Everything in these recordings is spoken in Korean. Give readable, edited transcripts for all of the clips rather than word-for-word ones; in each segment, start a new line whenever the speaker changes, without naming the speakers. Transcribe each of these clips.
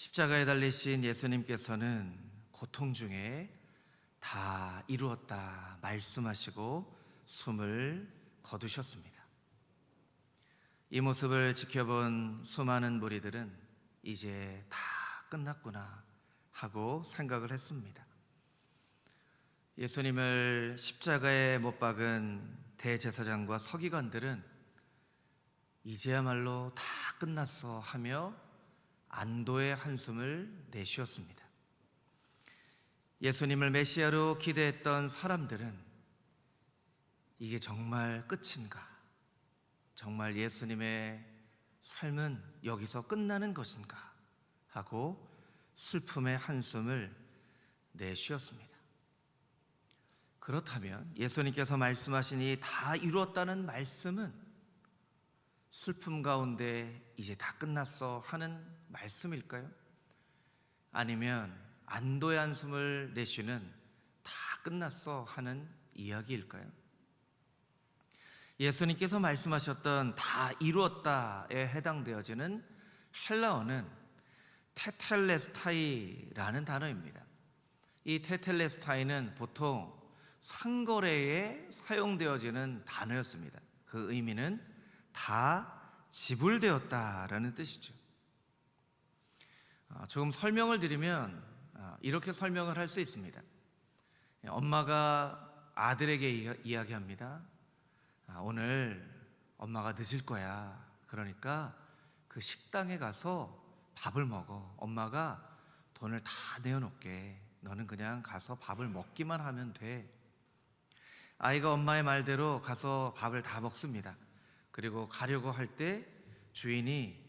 십자가에 달리신 예수님께서는 고통 중에 다 이루었다 말씀하시고 숨을 거두셨습니다. 이 모습을 지켜본 수많은 무리들은 이제 다 끝났구나 하고 생각을 했습니다. 예수님을 십자가에 못 박은 대제사장과 서기관들은 이제야말로 다 끝났어 하며 안도의 한숨을 내쉬었습니다. 예수님을 메시아로 기대했던 사람들은 이게 정말 끝인가? 정말 예수님의 삶은 여기서 끝나는 것인가? 하고 슬픔의 한숨을 내쉬었습니다. 그렇다면 예수님께서 말씀하신 이 다 이루었다는 말씀은 슬픔 가운데 이제 다 끝났어 하는 말씀일까요? 아니면 안도의 한숨을 내쉬는 다 끝났어 하는 이야기일까요? 예수님께서 말씀하셨던 다 이루었다에 해당되어지는 헬라어는 테텔레스타이라는 단어입니다. 이 테텔레스타이는 보통 상거래에 사용되어지는 단어였습니다. 그 의미는 다 지불되었다라는 뜻이죠. 조금 설명을 드리면 이렇게 설명을 할 수 있습니다. 엄마가 아들에게 이야기합니다. 오늘 엄마가 늦을 거야. 그러니까 그 식당에 가서 밥을 먹어. 엄마가 돈을 다 내어놓을게. 너는 그냥 가서 밥을 먹기만 하면 돼. 아이가 엄마의 말대로 가서 밥을 다 먹습니다. 그리고 가려고 할 때 주인이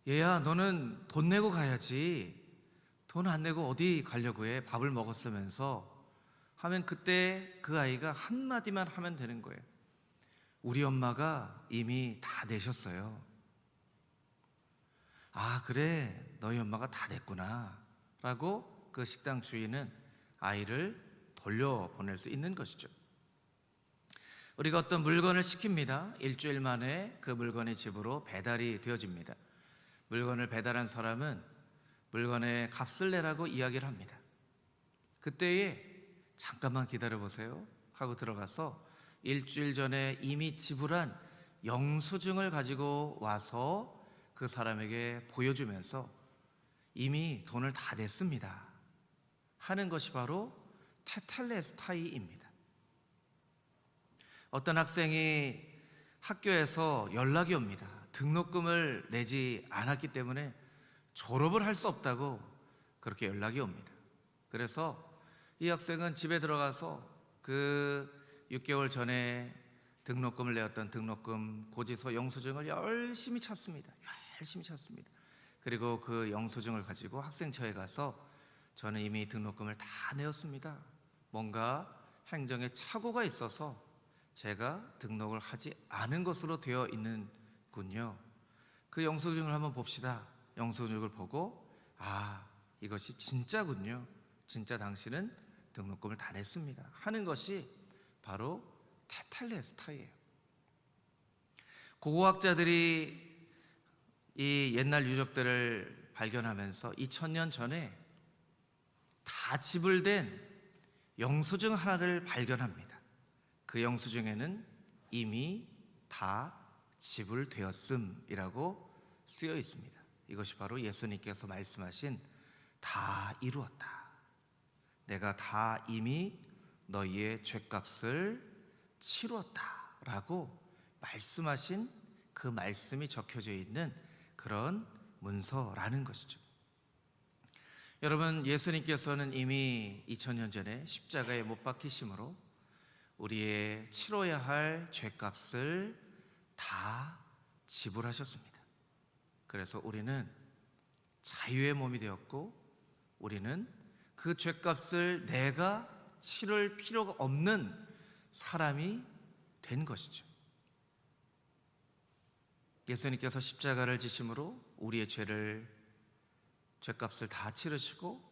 얘야 너는 돈 내고 가야지. 돈 안 내고 어디 가려고 해. 밥을 먹었으면서 하면 그때 그 아이가 한마디만 하면 되는 거예요. 우리 엄마가 이미 다 내셨어요. 아 그래 너희 엄마가 다 냈구나 라고 그 식당 주인은 아이를 돌려보낼 수 있는 것이죠. 우리가 어떤 물건을 시킵니다. 일주일 만에 그 물건이 집으로 배달이 되어집니다. 물건을 배달한 사람은 물건의 값을 내라고 이야기를 합니다. 그때에 잠깐만 기다려보세요 하고 들어가서 일주일 전에 이미 지불한 영수증을 가지고 와서 그 사람에게 보여주면서 이미 돈을 다 냈습니다 하는 것이 바로 테텔레스타이입니다. 어떤 학생이 학교에서 연락이 옵니다. 등록금을 내지 않았기 때문에 졸업을 할 수 없다고 그렇게 연락이 옵니다. 그래서 이 학생은 집에 들어가서 그 6개월 전에 등록금을 내었던 등록금 고지서 영수증을 열심히 찾습니다. 그리고 그 영수증을 가지고 학생처에 가서 저는 이미 등록금을 다 내었습니다. 뭔가 행정에 착오가 있어서 제가 등록을 하지 않은 것으로 되어 있는군요. 그 영수증을 한번 봅시다. 영수증을 보고 이것이 진짜군요. 진짜 당신은 등록금을 다 냈습니다 하는 것이 바로 테텔레스타이예요. 고고학자들이 이 옛날 유적들을 발견하면서 2000년 전에 다 지불된 영수증 하나를 발견합니다. 그 영수증에는 이미 다 지불되었음이라고 쓰여 있습니다. 이것이 바로 예수님께서 말씀하신 다 이루었다. 내가 다 이미 너희의 죄값을 치루었다 라고 말씀하신 그 말씀이 적혀져 있는 그런 문서라는 것이죠. 여러분, 예수님께서는 이미 2000년 전에 십자가에 못 박히심으로 우리의 치러야 할 죄값을 다 지불하셨습니다. 그래서 우리는 자유의 몸이 되었고 우리는 그 죄값을 내가 치를 필요가 없는 사람이 된 것이죠. 예수님께서 십자가를 지심으로 우리의 죄값을 다 치르시고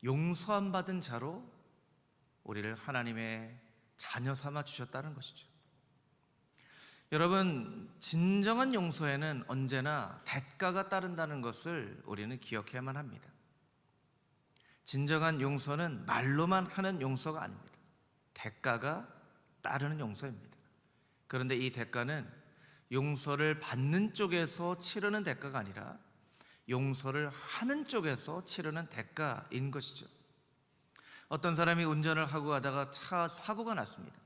용서함 받은 자로 우리를 하나님의 자녀 삼아 주셨다는 것이죠. 여러분, 진정한 용서에는 언제나 대가가 따른다는 것을 우리는 기억해야만 합니다. 진정한 용서는 말로만 하는 용서가 아닙니다. 대가가 따르는 용서입니다. 그런데 이 대가는 용서를 받는 쪽에서 치르는 대가가 아니라 용서를 하는 쪽에서 치르는 대가인 것이죠. 어떤 사람이 운전을 하고 가다가 차 사고가 났습니다.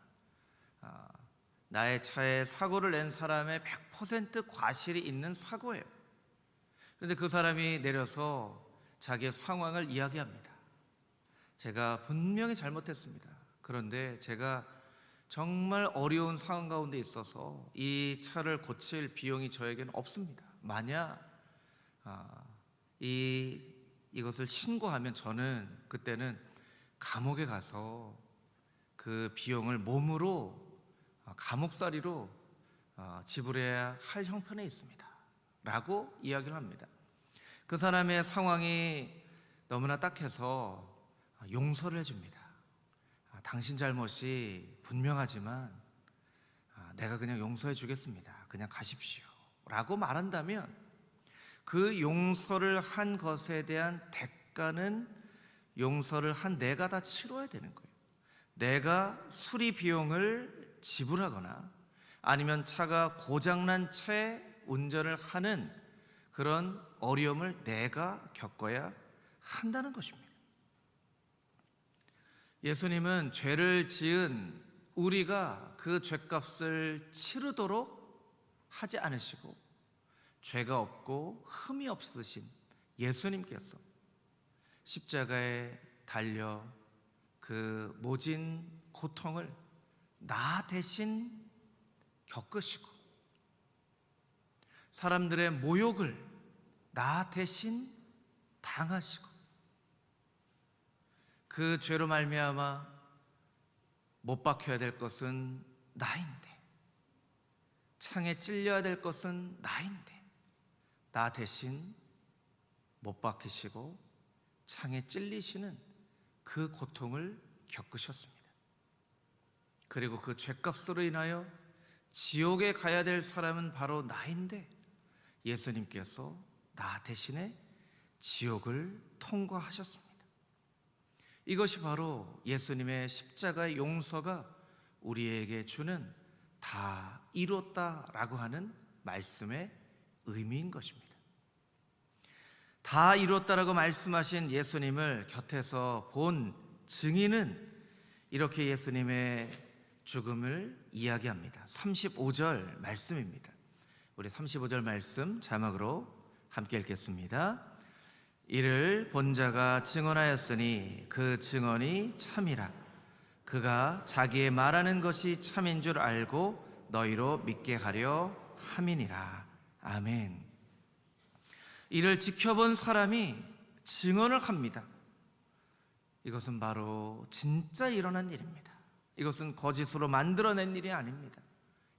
나의 차에 사고를 낸 사람의 100% 과실이 있는 사고예요. 그런데 그 사람이 내려서 자기의 상황을 이야기합니다. 제가 분명히 잘못했습니다. 그런데 제가 정말 어려운 상황 가운데 있어서 이 차를 고칠 비용이 저에게는 없습니다. 만약 이것을 신고하면 저는 그때는 감옥에 가서 그 비용을 몸으로 감옥살이로 지불해야 할 형편에 있습니다 라고 이야기를 합니다. 그 사람의 상황이 너무나 딱해서 용서를 해줍니다. 당신 잘못이 분명하지만 내가 그냥 용서해 주겠습니다. 그냥 가십시오 라고 말한다면 그 용서를 한 것에 대한 대가는 용서를 한 내가 다 치러야 되는 거예요. 내가 수리 비용을 지불하거나 아니면 차가 고장난 채 운전을 하는 그런 어려움을 내가 겪어야 한다는 것입니다. 예수님은 죄를 지은 우리가 그 죄값을 치르도록 하지 않으시고 죄가 없고 흠이 없으신 예수님께서 십자가에 달려 그 모진 고통을 나 대신 겪으시고 사람들의 모욕을 나 대신 당하시고 그 죄로 말미암아 못 박혀야 될 것은 나인데 창에 찔려야 될 것은 나인데 나 대신 못 박히시고 창에 찔리시는 그 고통을 겪으셨습니다. 그리고 그 죄값으로 인하여 지옥에 가야 될 사람은 바로 나인데 예수님께서 나 대신에 지옥을 통과하셨습니다. 이것이 바로 예수님의 십자가의 용서가 우리에게 주는 다 이뤘다라고 하는 말씀의 의미인 것입니다. 다 이뤘다라고 말씀하신 예수님을 곁에서 본 증인은 이렇게 예수님의 죽음을 이야기합니다. 35절 말씀입니다. 우리 35절 말씀 자막으로 함께 읽겠습니다. 이를 본 자가 증언하였으니 그 증언이 참이라. 그가 자기의 말하는 것이 참인 줄 알고 너희로 믿게 하려 함이니라. 아멘. 이를 지켜본 사람이 증언을 합니다. 이것은 바로 진짜 일어난 일입니다. 이것은 거짓으로 만들어낸 일이 아닙니다.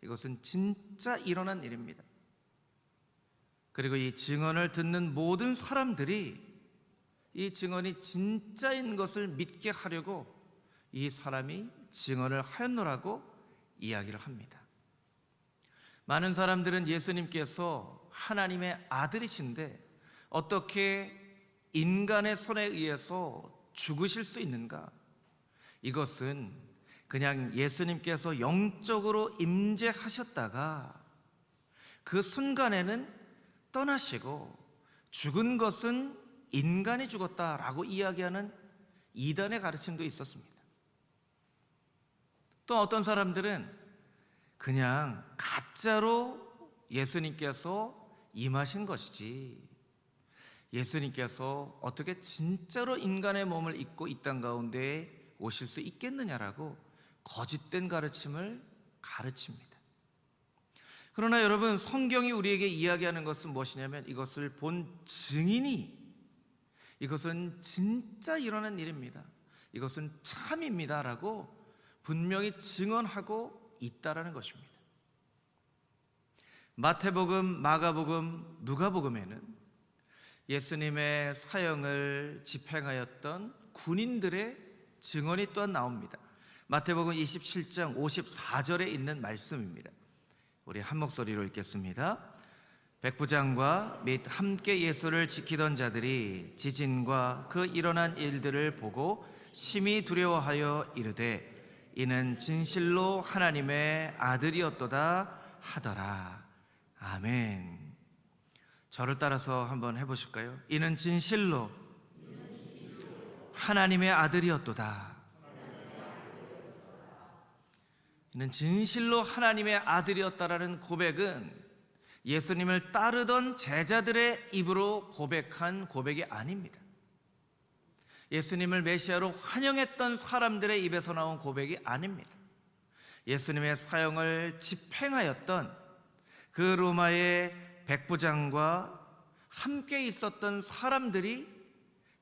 이것은 진짜 일어난 일입니다. 그리고 이 증언을 듣는 모든 사람들이 이 증언이 진짜인 것을 믿게 하려고 이 사람이 증언을 하였노라고 이야기를 합니다. 많은 사람들은 예수님께서 하나님의 아들이신데 어떻게 인간의 손에 의해서 죽으실 수 있는가? 이것은 그냥 예수님께서 영적으로 임재하셨다가 그 순간에는 떠나시고 죽은 것은 인간이 죽었다라고 이야기하는 이단의 가르침도 있었습니다. 또 어떤 사람들은 그냥 가짜로 예수님께서 임하신 것이지 예수님께서 어떻게 진짜로 인간의 몸을 입고 이 땅 가운데에 오실 수 있겠느냐라고 거짓된 가르침을 가르칩니다. 그러나 여러분, 성경이 우리에게 이야기하는 것은 무엇이냐면 이것을 본 증인이 이것은 진짜 일어난 일입니다. 이것은 참입니다 라고 분명히 증언하고 있다라는 것입니다. 마태복음, 마가복음, 누가복음에는 예수님의 사형을 집행하였던 군인들의 증언이 또한 나옵니다. 마태복음 27장 54절에 있는 말씀입니다. 우리 한 목소리로 읽겠습니다. 백부장과 및 함께 예수를 지키던 자들이 지진과 그 일어난 일들을 보고 심히 두려워하여 이르되 이는 진실로 하나님의 아들이었도다 하더라. 아멘. 저를 따라서 한번 해보실까요? 이는 진실로 하나님의 아들이었도다. 이는 진실로 하나님의 아들이었다라는 고백은 예수님을 따르던 제자들의 입으로 고백한 고백이 아닙니다. 예수님을 메시아로 환영했던 사람들의 입에서 나온 고백이 아닙니다. 예수님의 사형을 집행하였던 그 로마의 백부장과 함께 있었던 사람들이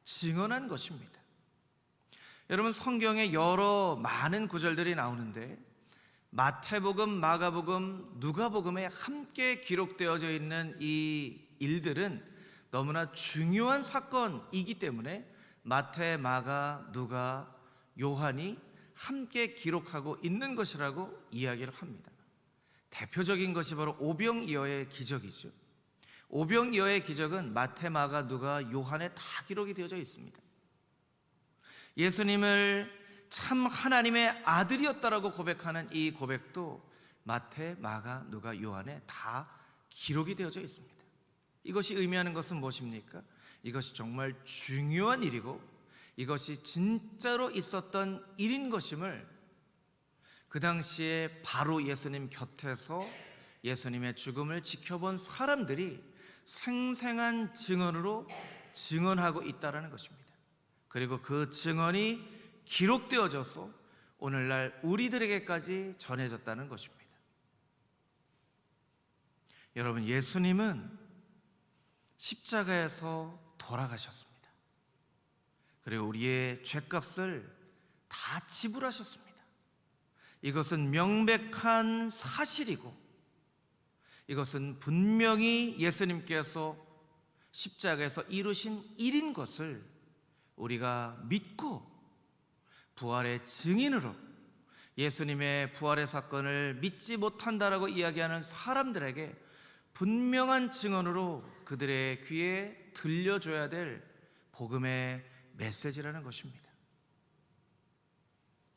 증언한 것입니다. 여러분, 성경에 여러 많은 구절들이 나오는데 마태복음, 마가복음, 누가복음에 함께 기록되어져 있는 이 일들은 너무나 중요한 사건이기 때문에 마태, 마가, 누가, 요한이 함께 기록하고 있는 것이라고 이야기를 합니다. 대표적인 것이 바로 오병이어의 기적이죠. 오병이어의 기적은 마태, 마가, 누가, 요한에 다 기록이 되어져 있습니다. 예수님을 참 하나님의 아들이었다라고 고백하는 이 고백도 마태, 마가, 누가, 요한에 다 기록이 되어져 있습니다. 이것이 의미하는 것은 무엇입니까? 이것이 정말 중요한 일이고 이것이 진짜로 있었던 일인 것임을 그 당시에 바로 예수님 곁에서 예수님의 죽음을 지켜본 사람들이 생생한 증언으로 증언하고 있다는 것입니다. 그리고 그 증언이 기록되어져서 오늘날 우리들에게까지 전해졌다는 것입니다. 여러분, 예수님은 십자가에서 돌아가셨습니다. 그리고 우리의 죄값을 다 지불하셨습니다. 이것은 명백한 사실이고 이것은 분명히 예수님께서 십자가에서 이루신 일인 것을 우리가 믿고 부활의 증인으로 예수님의 부활의 사건을 믿지 못한다라고 이야기하는 사람들에게 분명한 증언으로 그들의 귀에 들려줘야 될 복음의 메시지라는 것입니다.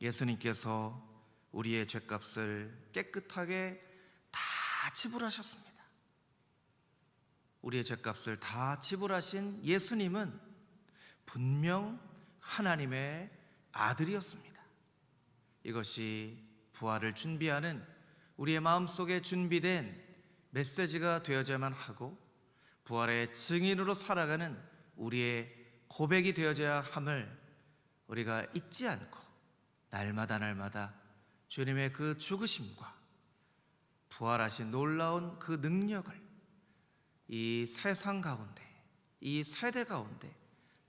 예수님께서 우리의 죄값을 깨끗하게 다 지불하셨습니다. 우리의 죄값을 다 지불하신 예수님은 분명 하나님의 아들이었습니다. 이것이 부활을 준비하는 우리의 마음속에 준비된 메시지가 되어야만 하고 부활의 증인으로 살아가는 우리의 고백이 되어져야 함을 우리가 잊지 않고 날마다 주님의 그 죽으심과 부활하신 놀라운 그 능력을 이 세상 가운데, 이 세대 가운데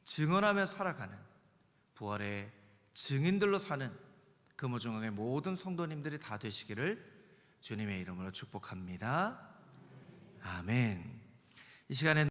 증언하며 살아가는 부활의 증인들로 사는 금호중앙의 모든 성도님들이 다 되시기를 주님의 이름으로 축복합니다. 아멘. 이 시간에